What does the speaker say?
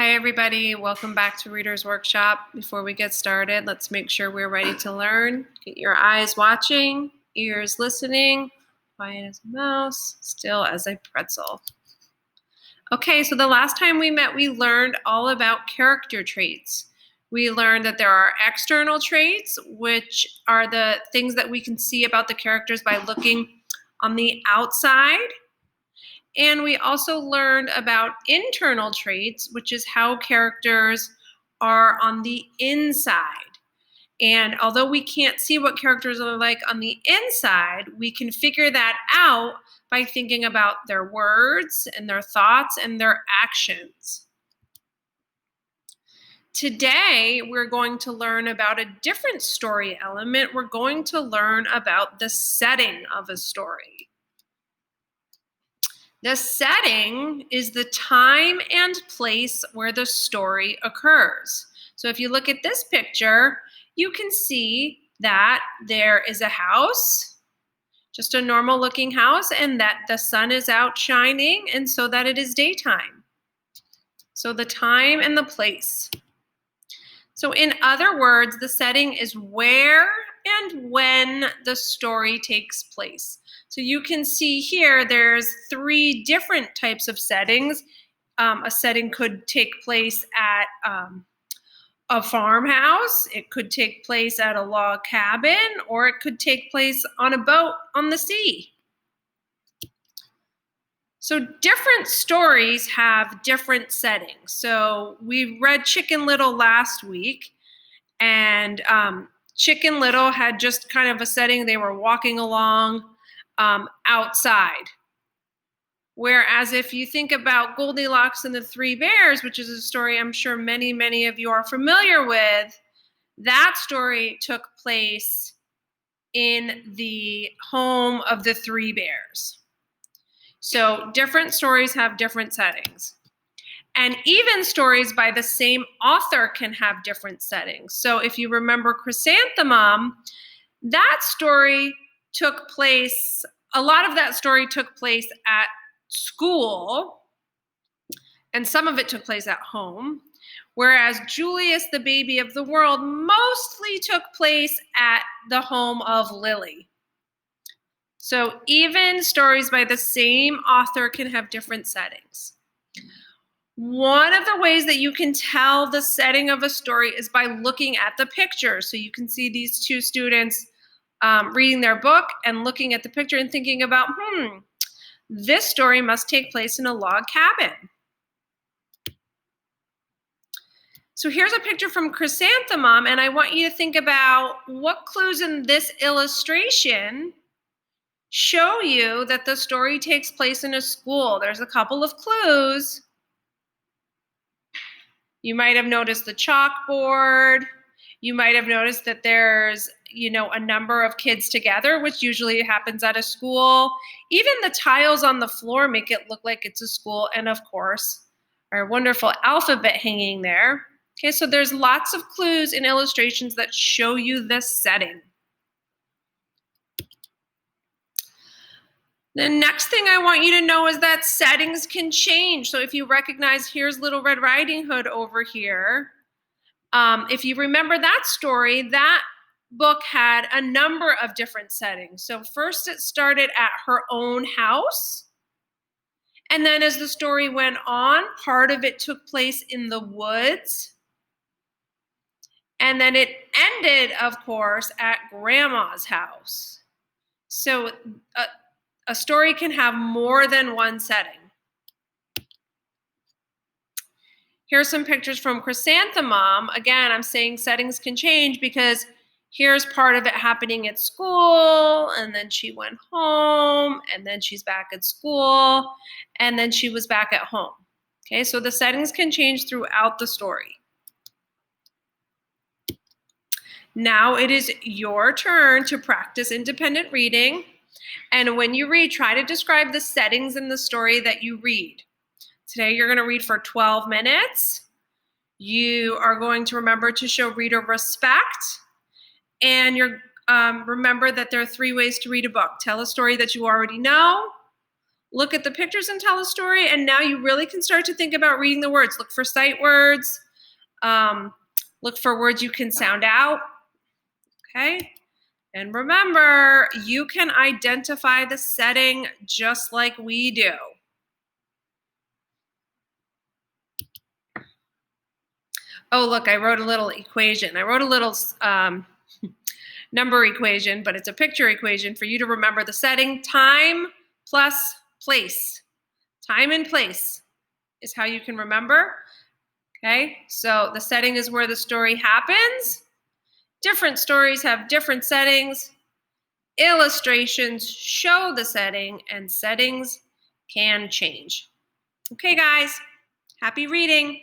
Hi, everybody. Welcome back to Reader's Workshop. Before we get started, let's make sure we're ready to learn. Get your eyes watching, ears listening, quiet as a mouse, still as a pretzel. Okay, so the last time we met, we learned all about character traits. We learned that there are external traits, which are the things that we can see about the characters by looking on the outside. And we also learned about internal traits, which is how characters are on the inside. And although we can't see what characters are like on the inside, we can figure that out by thinking about their words and their thoughts and their actions. Today, we're going to learn about a different story element. We're going to learn about the setting of a story. The setting is the time and place where the story occurs. So if you look at this picture, you can see that there is a house, just a normal looking house, and that the sun is out shining, and so that it is daytime. So the time and the place. So in other words, the setting is where and when the story takes place. So you can see here there's three different types of settings. A setting could take place at a farmhouse, it could take place at a log cabin, or it could take place on a boat on the sea. So different stories have different settings. So we read Chicken Little last week, and Chicken Little had just kind of a setting. They were walking along outside. Whereas if you think about Goldilocks and the Three Bears, which is a story I'm sure many of you are familiar with, that story took place in the home of the Three Bears. So different stories have different settings. And even stories by the same author can have different settings. So if you remember Chrysanthemum, that story took place, a lot of that story took place at school, and some of it took place at home. Whereas Julius, the Baby of the World, mostly took place at the home of Lily. So even stories by the same author can have different settings. One of the ways that you can tell the setting of a story is by looking at the picture. So you can see these two students reading their book and looking at the picture and thinking about, this story must take place in a log cabin. So here's a picture from Chrysanthemum, and I want you to think about what clues in this illustration show you that the story takes place in a school. There's a couple of clues. You might have noticed the chalkboard. You might have noticed that there's, a number of kids together, which usually happens at a school. Even the tiles on the floor make it look like it's a school. And of course, our wonderful alphabet hanging there. Okay, so there's lots of clues in illustrations that show you this setting. The next thing I want you to know is that settings can change. So if you recognize, here's Little Red Riding Hood over here. If you remember that story, that book had a number of different settings. So first it started at her own house. And then as the story went on, part of it took place in the woods. And then it ended, of course, at Grandma's house. So a story can have more than one setting. Here are some pictures from Chrysanthemum. Again, I'm saying settings can change because here's part of it happening at school, and then she went home, and then she's back at school, and then she was back at home. Okay, so the settings can change throughout the story. Now it is your turn to practice independent reading. And when you read, try to describe the settings in the story that you read. Today, you're going to read for 12 minutes. You are going to remember to show reader respect. And remember that there are 3 ways to read a book. Tell a story that you already know, look at the pictures and tell a story. And now you really can start to think about reading the words. Look for sight words. Look for words you can sound out. Okay. And remember, you can identify the setting just like we do. Oh, look, I wrote a little equation. I wrote a little number equation, but it's a picture equation for you to remember the setting. Time plus place. Time and place is how you can remember. Okay, so the setting is where the story happens. Different stories have different settings. Illustrations show the setting, and settings can change. Okay, guys, happy reading.